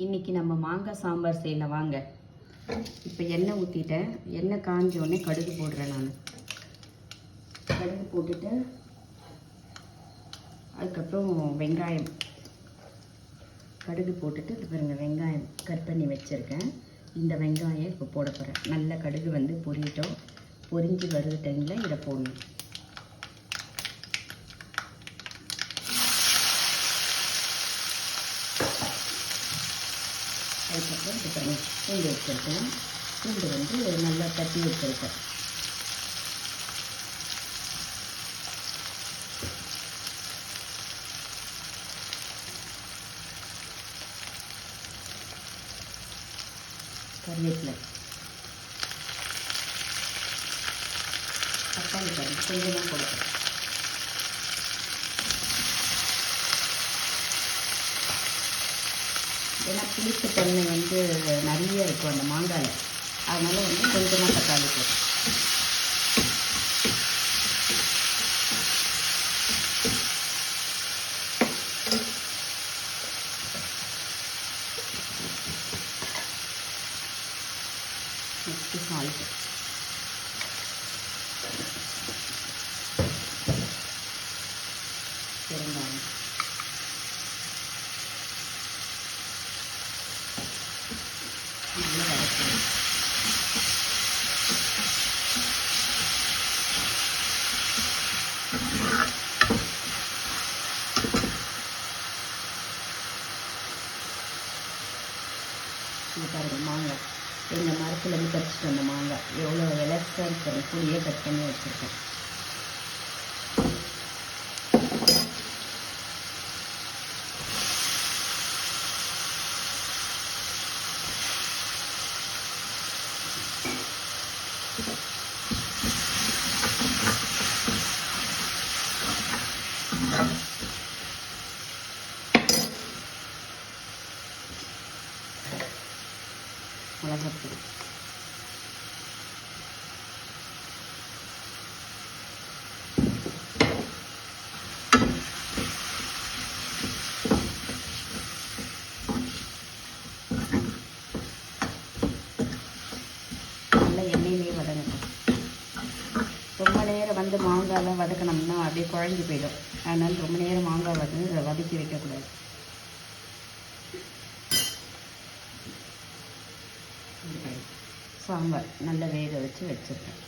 இன்றைக்கி நம்ம மாங்காய் சாம்பார் செய்யலாம் வாங்க. இப்போ எண்ணெய் ஊற்றிட்டேன். எண்ணெய் காஞ்சோடனே கடுகு போடுறேன். நான் கடுகு போட்டுட்டு அதுக்கப்புறம் வெங்காயம், கடுகு போட்டுட்டு இது பாருங்க, வெங்காயம் கட் பண்ணி வச்சுருக்கேன். இந்த வெங்காயம் இப்போ போட போகிறேன். நல்ல கடுகு வந்து பொரியட்டும். பொரிஞ்சு வருது டைமில் இதை போடணும். அதுக்கப்புறம் இது பண்ணி பூண்டு வச்சுருக்கேன். பூண்டு வந்து நல்லா தட்டி வச்சுருக்கேன். கருவேப்பிலை, தக்காளி பாருங்க கொஞ்சமாக போடுறேன். ஏன்னா புளிப்பு தன்மை வந்து நிறைய இருக்கும் அந்த மாங்காயில், அதனால் வந்து கொஞ்சமாக தக்காளி போடும். நெக்ஸ்ட்டு சால்ட்டு, பெருங்காயம், நல்லா வதக்கணும். இது பாருங்க மாங்காய் எங்கள் மரத்துலேருந்து கடிச்சிட்டு வந்த மாங்காய் எவ்வளோ இலசாக இருக்கிற புளியை கட் பண்ணி வச்சுருக்கேன். மிளகாத்தூள், நல்லா எண்ணெயிலே வதங்கட்டும். ரொம்ப நேரம் வந்து மாங்காயெலாம் வதக்கணும்னா அப்படியே குழஞ்சி போயிடும். அதனால் ரொம்ப நேரம் மாங்காய் வந்து வதக்கி வைக்கக்கூடாது. சாம்பார் நல்லா வேக வச்சு வச்சுருக்கேன்.